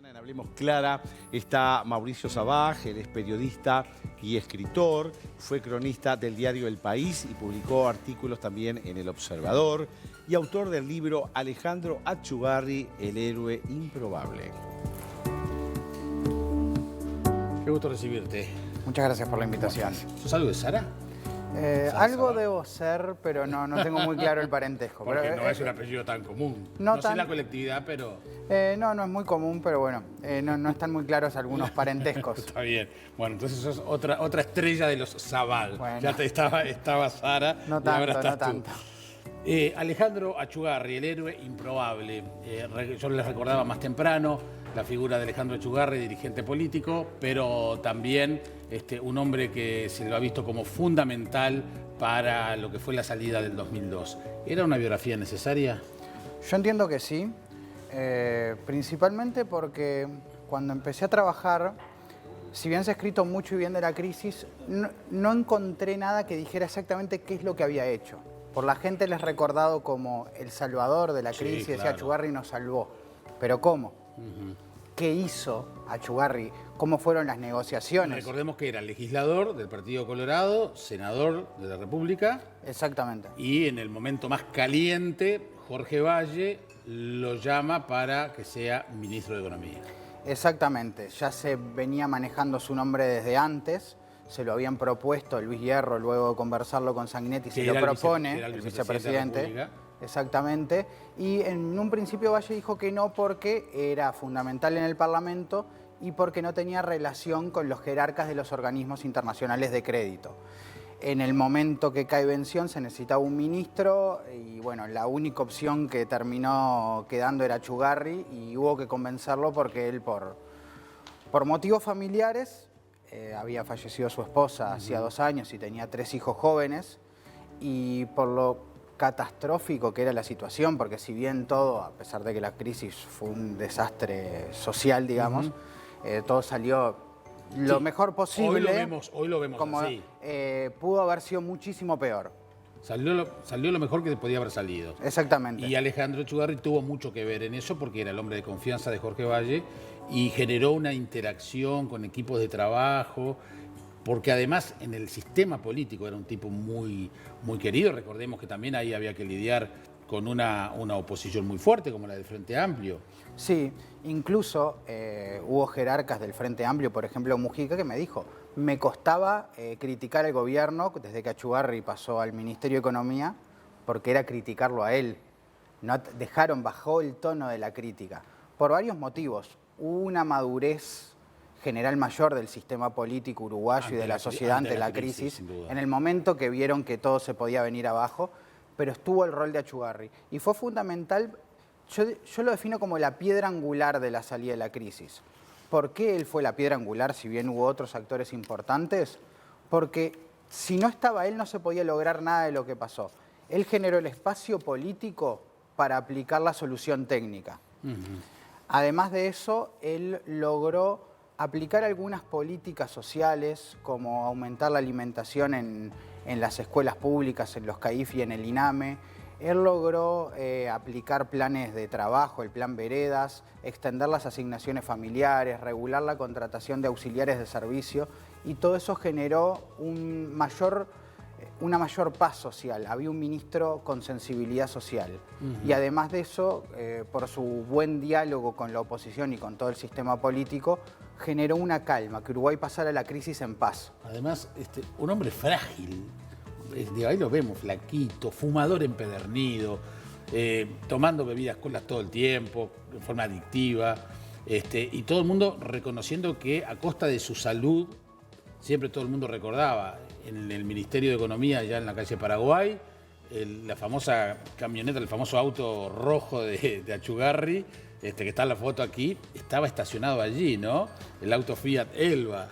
En Hablemos Clara está Mauricio Sabaj, él es periodista y escritor, fue cronista del diario El País y publicó artículos también en El Observador y autor del libro Alejandro Achugarri, el héroe improbable. Qué gusto recibirte. Muchas gracias por la invitación. ¿Sos algo de Sara? Algo debo ser, pero no tengo muy claro el parentesco. Porque pero, no es un apellido tan común. No sé la colectividad, pero... no es muy común, pero bueno, no están muy claros algunos parentescos. Está bien. Bueno, entonces sos otra estrella de los Sabal. Bueno. Ya estaba Sara No y ahora tanto, estás no tanto. Alejandro Achugarri, el héroe improbable. Yo les recordaba más temprano la figura de Alejandro Achugarri, dirigente político, pero también un hombre que se lo ha visto como fundamental para lo que fue la salida del 2002. ¿Era una biografía necesaria? Yo entiendo que sí, principalmente porque cuando empecé a trabajar, si bien se ha escrito mucho y bien de la crisis, no encontré nada que dijera exactamente qué es lo que había hecho. Por la gente les he recordado como el salvador de la crisis, decía Achugarri nos salvó. ¿Pero cómo? ¿Qué hizo Achugarri? ¿Cómo fueron las negociaciones? Recordemos que era legislador del Partido Colorado, senador de la República. Exactamente. Y en el momento más caliente, Jorge Valle lo llama para que sea ministro de Economía. Exactamente. Ya se venía manejando su nombre desde antes. Se lo habían propuesto Luis Hierro, luego de conversarlo con Sanguinetti, se lo propone el vicepresidente. Exactamente. Y en un principio Valle dijo que no porque era fundamental en el Parlamento y porque no tenía relación con los jerarcas de los organismos internacionales de crédito. En el momento que cae Bención se necesitaba un ministro y bueno, la única opción que terminó quedando era Achugarri y hubo que convencerlo porque él por motivos familiares había fallecido su esposa hacía 2 años y tenía 3 hijos jóvenes y por lo catastrófico que era la situación, porque si bien todo, a pesar de que la crisis fue un desastre social, digamos, todo salió lo mejor posible. Hoy lo vemos como, así. Pudo haber sido muchísimo peor. Salió lo mejor que podía haber salido. Exactamente. Y Alejandro Achugarri tuvo mucho que ver en eso porque era el hombre de confianza de Jorge Valle y generó una interacción con equipos de trabajo, porque además en el sistema político era un tipo muy, muy querido. Recordemos que también ahí había que lidiar con una oposición muy fuerte como la del Frente Amplio. Sí, incluso hubo jerarcas del Frente Amplio, por ejemplo Mujica, que me dijo, me costaba criticar al gobierno desde que Achugarri pasó al Ministerio de Economía, porque era criticarlo a él. No, bajó el tono de la crítica, por varios motivos. Hubo una madurez general mayor del sistema político uruguayo y de la sociedad ante la crisis, en el momento que vieron que todo se podía venir abajo, pero estuvo el rol de Achugarri. Y fue fundamental, yo lo defino como la piedra angular de la salida de la crisis. ¿Por qué él fue la piedra angular, si bien hubo otros actores importantes? Porque si no estaba él no se podía lograr nada de lo que pasó. Él generó el espacio político para aplicar la solución técnica. Además de eso, él logró aplicar algunas políticas sociales, como aumentar la alimentación en las escuelas públicas, en los CAIF y en el INAME. Él logró aplicar planes de trabajo, el plan Veredas, extender las asignaciones familiares, regular la contratación de auxiliares de servicio y todo eso generó una mayor paz social. Había un ministro con sensibilidad social. Y además de eso, por su buen diálogo con la oposición y con todo el sistema político, generó una calma, que Uruguay pasara la crisis en paz. Además, un hombre frágil. Ahí lo vemos, flaquito, fumador empedernido, tomando bebidas colas todo el tiempo, de forma adictiva, y todo el mundo reconociendo que a costa de su salud, siempre todo el mundo recordaba, en el Ministerio de Economía, allá en la calle Paraguay, la famosa camioneta, el famoso auto rojo de Achugarri, que está en la foto aquí, estaba estacionado allí, ¿no? El auto Fiat Elba.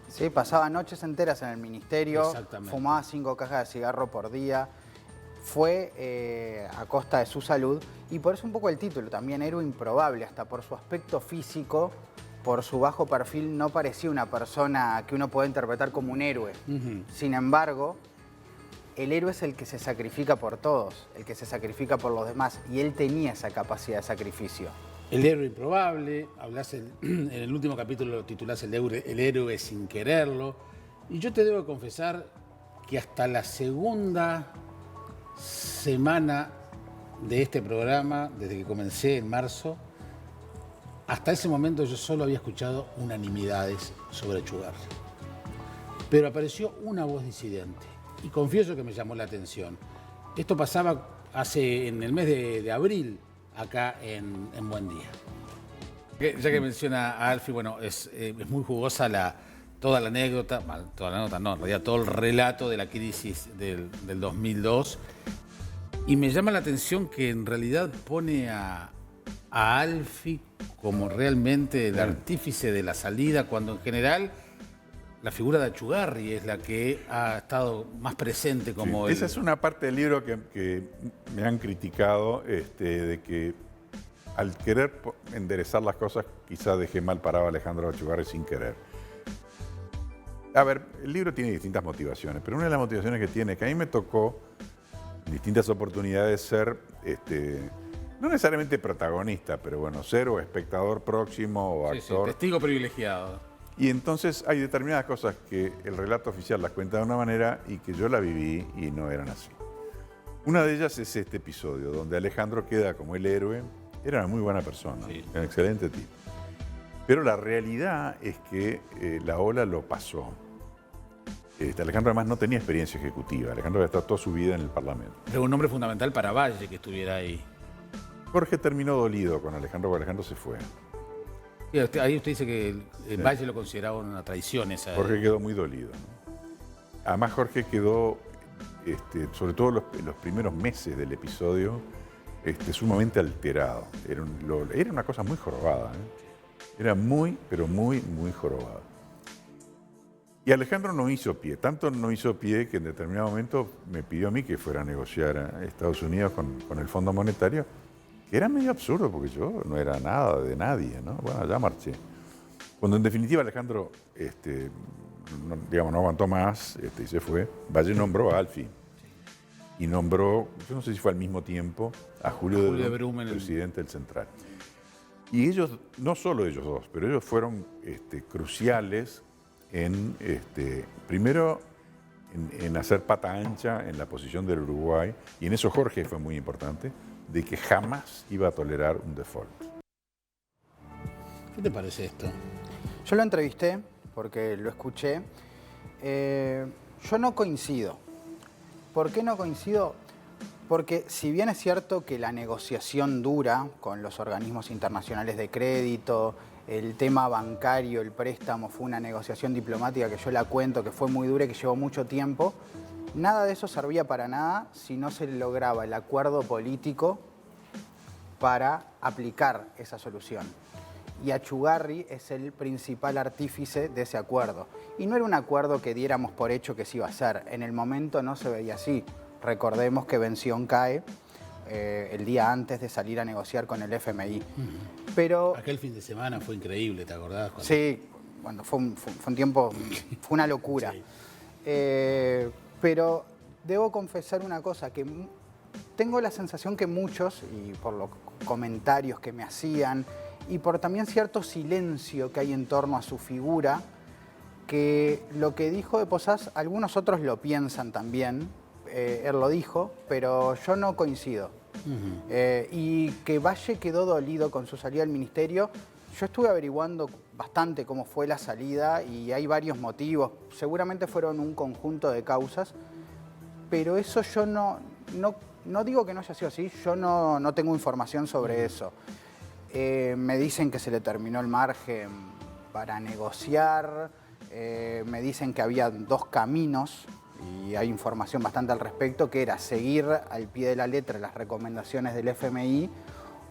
Sí, pasaba noches enteras en el ministerio, fumaba 5 cajas de cigarro por día. Fue a costa de su salud y por eso un poco el título, también héroe improbable, hasta por su aspecto físico, por su bajo perfil, no parecía una persona que uno puede interpretar como un héroe. Sin embargo, el héroe es el que se sacrifica por todos, el que se sacrifica por los demás, y él tenía esa capacidad de sacrificio. El héroe improbable, en el último capítulo lo titulás el héroe sin quererlo. Y yo te debo confesar que hasta la segunda semana de este programa, desde que comencé en marzo, hasta ese momento yo solo había escuchado unanimidades sobre Echegoyen. Pero apareció una voz disidente y confieso que me llamó la atención. Esto pasaba en el mes de abril, acá en Buen Día. Ya que menciona a Alfie, bueno, es muy jugosa toda la anécdota, toda la anécdota no, en realidad todo el relato de la crisis del 2002. Y me llama la atención que en realidad pone a Alfie como realmente el artífice de la salida, cuando en general la figura de Achugarri es la que ha estado más presente como Esa es una parte del libro que me han criticado, de que al querer enderezar las cosas quizás dejé mal parado a Alejandro Achugarri sin querer. A ver, el libro tiene distintas motivaciones, pero una de las motivaciones que tiene es que a mí me tocó en distintas oportunidades ser, no necesariamente protagonista, pero bueno, ser o espectador próximo o actor. Sí, testigo privilegiado. Y entonces hay determinadas cosas que el relato oficial las cuenta de una manera y que yo la viví y no eran así. Una de ellas es este episodio, donde Alejandro queda como el héroe. Era una muy buena persona, sí. Un excelente tipo. Pero la realidad es que la ola lo pasó. Alejandro además no tenía experiencia ejecutiva. Alejandro había estado toda su vida en el Parlamento. Era un hombre fundamental para Valle que estuviera ahí. Jorge terminó dolido con Alejandro, porque Alejandro se fue. Sí, ahí usted dice que Valle lo consideraba una traición esa. Jorge quedó muy dolido, ¿no? Además Jorge quedó, sobre todo los primeros meses del episodio, sumamente alterado. Era una cosa muy jorobada, ¿eh? Era muy, pero muy, muy jorobada. Y Alejandro no hizo pie, tanto no hizo pie que en determinado momento me pidió a mí que fuera a negociar a Estados Unidos con el Fondo Monetario, que era medio absurdo porque yo no era nada de nadie, ¿no? Bueno, ya marché. Cuando en definitiva Alejandro, no aguantó más y se fue, Valle nombró a Alfie. Y nombró, yo no sé si fue al mismo tiempo, a Julio de Brum, presidente del Central. Y ellos, no solo ellos dos, pero ellos fueron cruciales en, primero, en hacer pata ancha en la posición del Uruguay, y en eso Jorge fue muy importante, de que jamás iba a tolerar un default. ¿Qué te parece esto? Yo lo entrevisté porque lo escuché. Yo no coincido. ¿Por qué no coincido? Porque si bien es cierto que la negociación dura con los organismos internacionales de crédito, el tema bancario, el préstamo, fue una negociación diplomática que yo la cuento, que fue muy dura y que llevó mucho tiempo, nada de eso servía para nada si no se lograba el acuerdo político para aplicar esa solución. Y Achugarri es el principal artífice de ese acuerdo. Y no era un acuerdo que diéramos por hecho que se iba a hacer. En el momento no se veía así. Recordemos que Bención cae el día antes de salir a negociar con el FMI. Pero aquel fin de semana fue increíble, ¿te acordás? Sí, bueno, fue un tiempo, fue una locura. Sí. Pero debo confesar una cosa, que tengo la sensación que muchos, y por los comentarios que me hacían, y por también cierto silencio que hay en torno a su figura, que lo que dijo de Posás, algunos otros lo piensan también, él lo dijo, pero yo no coincido. Y que Valle quedó dolido con su salida del ministerio. Yo estuve averiguando bastante cómo fue la salida y hay varios motivos, seguramente fueron un conjunto de causas, pero eso yo no digo que no haya sido así, yo no tengo información sobre eso. Me dicen que se le terminó el margen para negociar, me dicen que había dos caminos y hay información bastante al respecto, que era seguir al pie de la letra las recomendaciones del FMI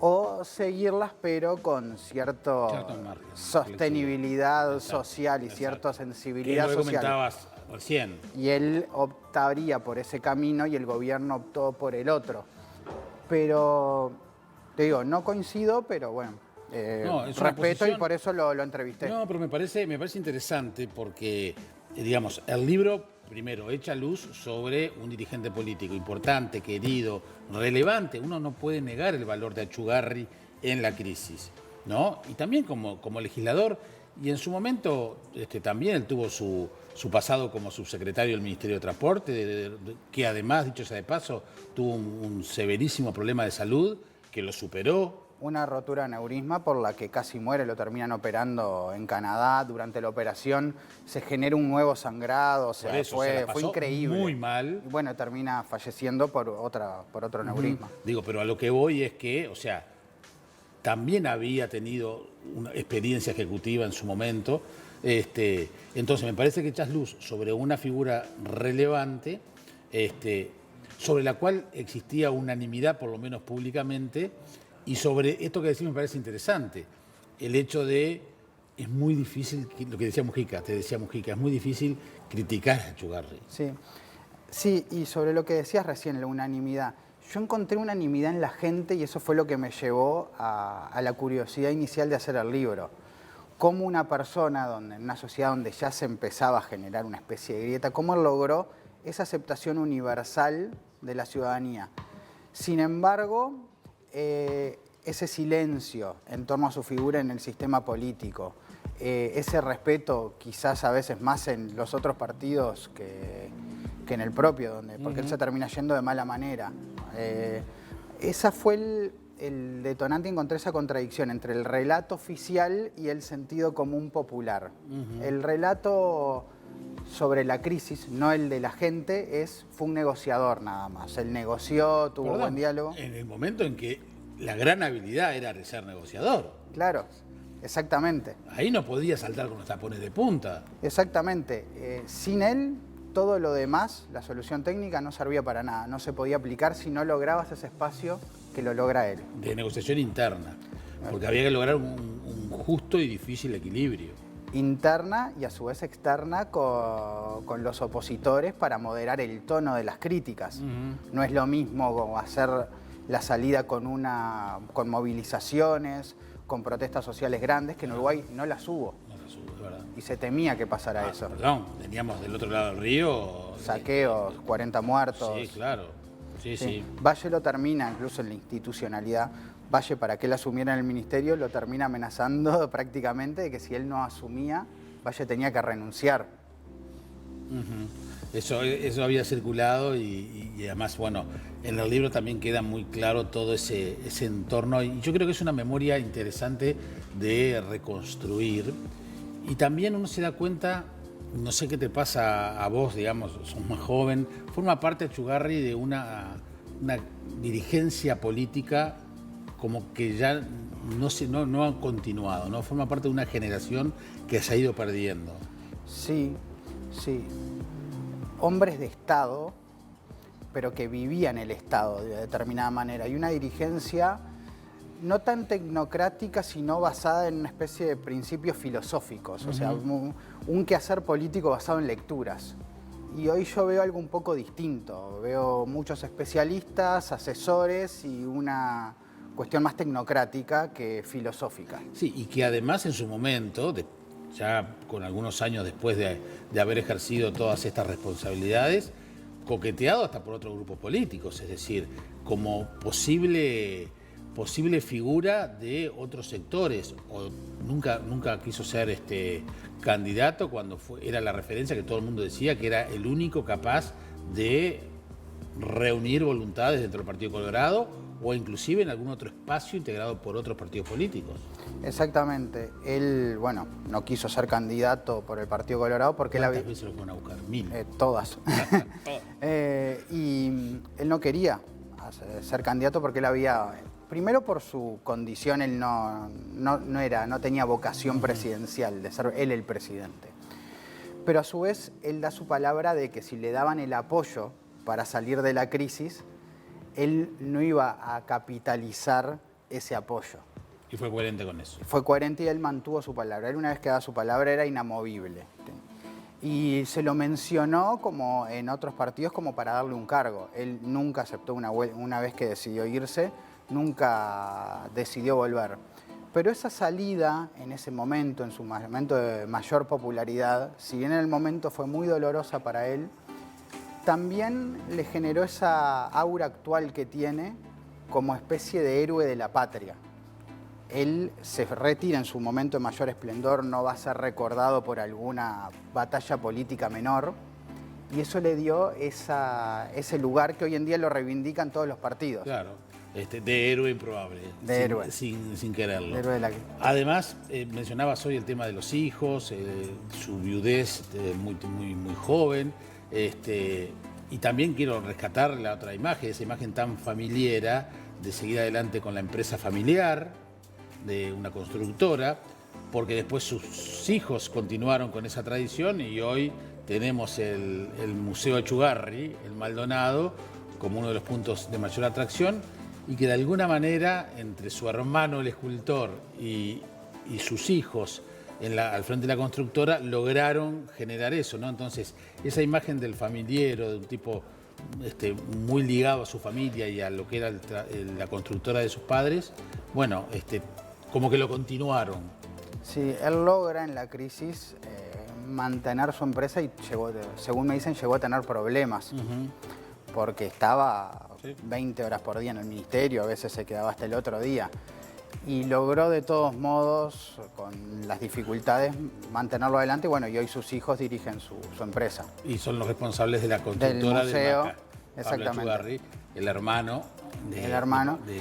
o seguirlas pero con cierta sostenibilidad social y cierta sensibilidad social. Comentabas recién. Y él optaría por ese camino y el gobierno optó por el otro. Pero te digo, no coincido, pero bueno, respeto y por eso lo entrevisté. No, pero me parece interesante porque, digamos, el libro primero echa luz sobre un dirigente político importante, querido, relevante. Uno no puede negar el valor de Achugarri en la crisis, ¿no? Y también como legislador, y en su momento también él tuvo su pasado como subsecretario del Ministerio de Transporte, que además, dicho sea de paso, tuvo un severísimo problema de salud, que lo superó. Una rotura de aneurisma por la que casi muere, lo terminan operando en Canadá. Durante la operación se genera un nuevo sangrado, o sea, fue increíble. Muy mal. Y bueno, termina falleciendo por otro aneurisma. Digo, pero a lo que voy es que, o sea, también había tenido una experiencia ejecutiva en su momento. Entonces, me parece que echas luz sobre una figura relevante, sobre la cual existía unanimidad, por lo menos públicamente, y sobre esto que decís me parece interesante, el hecho de, es muy difícil, lo que decía Mujica, te decía Mujica, es muy difícil criticar a Echegoyen. Sí, y sobre lo que decías recién, la unanimidad. Yo encontré unanimidad en la gente y eso fue lo que me llevó a la curiosidad inicial de hacer el libro. Cómo una persona, en una sociedad donde ya se empezaba a generar una especie de grieta, cómo él logró esa aceptación universal de la ciudadanía. Sin embargo, ese silencio en torno a su figura en el sistema político, ese respeto quizás a veces más en los otros partidos que en el propio, porque él se termina yendo de mala manera. Esa fue el detonante, encontré esa contradicción entre el relato oficial y el sentido común popular. El relato sobre la crisis, no el de la gente, fue un negociador nada más. Él negoció, tuvo buen diálogo. En el momento en que la gran habilidad era ser negociador. Claro, exactamente. Ahí no podía saltar con los tapones de punta. Exactamente. Sin él, todo lo demás, la solución técnica, no servía para nada. No se podía aplicar si no lograbas ese espacio que lo logra él. De negociación interna, porque había que lograr un justo y difícil equilibrio. Interna y a su vez externa con los opositores para moderar el tono de las críticas. No es lo mismo como hacer la salida con movilizaciones, con protestas sociales grandes, que en Uruguay no las hubo. Es verdad. Y se temía que pasara eso. Perdón, teníamos del otro lado del río... Saqueos, 40 muertos. Sí, claro. Sí. Valle lo termina, incluso en la institucionalidad, Valle, para que él asumiera en el ministerio, lo termina amenazando prácticamente de que si él no asumía, Valle tenía que renunciar. Eso había circulado y además, bueno, en el libro también queda muy claro todo ese entorno y yo creo que es una memoria interesante de reconstruir y también uno se da cuenta, no sé qué te pasa a vos, digamos, sos más joven, forma parte Achugarri de una dirigencia política como que ya no ha continuado, ¿no? Forma parte de una generación que se ha ido perdiendo. Sí. Hombres de Estado, pero que vivían el Estado de determinada manera. Y una dirigencia no tan tecnocrática, sino basada en una especie de principios filosóficos. O sea, un quehacer político basado en lecturas. Y hoy yo veo algo un poco distinto. Veo muchos especialistas, asesores y una cuestión más tecnocrática que filosófica. Sí, y que además en su momento, ya con algunos años después de haber ejercido todas estas responsabilidades, coqueteado hasta por otros grupos políticos, es decir, como posible figura de otros sectores, o nunca quiso ser candidato cuando era la referencia que todo el mundo decía que era el único capaz de reunir voluntades dentro del Partido Colorado o inclusive en algún otro espacio integrado por otros partidos políticos. Exactamente. Él, no quiso ser candidato por el Partido Colorado porque él había... ¿Cuántas veces lo fueron a buscar? 1000. Todas. Y él no quería ser candidato porque él había... Primero por su condición, él no tenía vocación presidencial, de ser él el presidente. Pero a su vez, él da su palabra de que si le daban el apoyo para salir de la crisis, él no iba a capitalizar ese apoyo. Y fue coherente con eso. Fue coherente y él mantuvo su palabra. Él una vez que daba su palabra era inamovible. Y se lo mencionó como en otros partidos como para darle un cargo. Él nunca aceptó una vez que decidió irse, nunca decidió volver. Pero esa salida en ese momento, en su momento de mayor popularidad, si bien en el momento fue muy dolorosa para él, también le generó esa aura actual que tiene como especie de héroe de la patria. él se retira en su momento de mayor esplendor, no va a ser recordado por alguna batalla política menor, y eso le dio ese lugar que hoy en día lo reivindican todos los partidos. Claro, de héroe improbable. De héroe. Sin quererlo. De héroe de la... Además, mencionabas hoy el tema de los hijos, su viudez muy joven, y también quiero rescatar la otra imagen, esa imagen tan familiera de seguir adelante con la empresa familiar de una constructora, porque después sus hijos continuaron con esa tradición y hoy tenemos el Museo Achugarri, el Maldonado, como uno de los puntos de mayor atracción y que de alguna manera entre su hermano el escultor y sus hijos al frente de la constructora lograron generar eso, ¿no? Entonces, esa imagen del familiero, de un tipo muy ligado a su familia y a lo que era la constructora de sus padres, bueno, como que lo continuaron. Sí, él logra en la crisis mantener su empresa y según me dicen, llegó a tener problemas. Porque estaba 20 horas por día en el ministerio, a veces se quedaba hasta el otro día. Y logró de todos modos, con las dificultades, mantenerlo adelante. Bueno, y hoy sus hijos dirigen su empresa. Y son los responsables de la constructora del museo, Maca, exactamente. Pablo Achugarri, el hermano.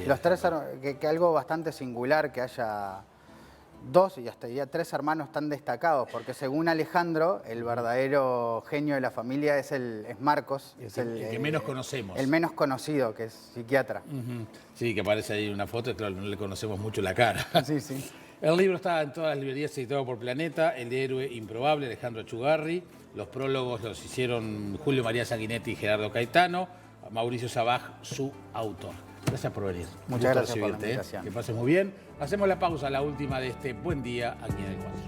Los tres, que algo bastante singular que haya dos y hasta ya tres hermanos tan destacados, porque según Alejandro, el verdadero genio de la familia es Marcos. Es el que menos conocemos. El menos conocido, que es psiquiatra. Sí, que aparece ahí en una foto, claro, no le conocemos mucho la cara. Sí, sí. El libro está en todas las librerías, editado por Planeta, El héroe improbable, Alejandro Achugarri. Los prólogos los hicieron Julio María Sanguinetti y Gerardo Caetano. Mauricio Sabaj, su autor. Gracias por venir. Muchas gracias por la invitación. Que pases muy bien. Hacemos la pausa, la última de este buen día aquí en el Cuadro.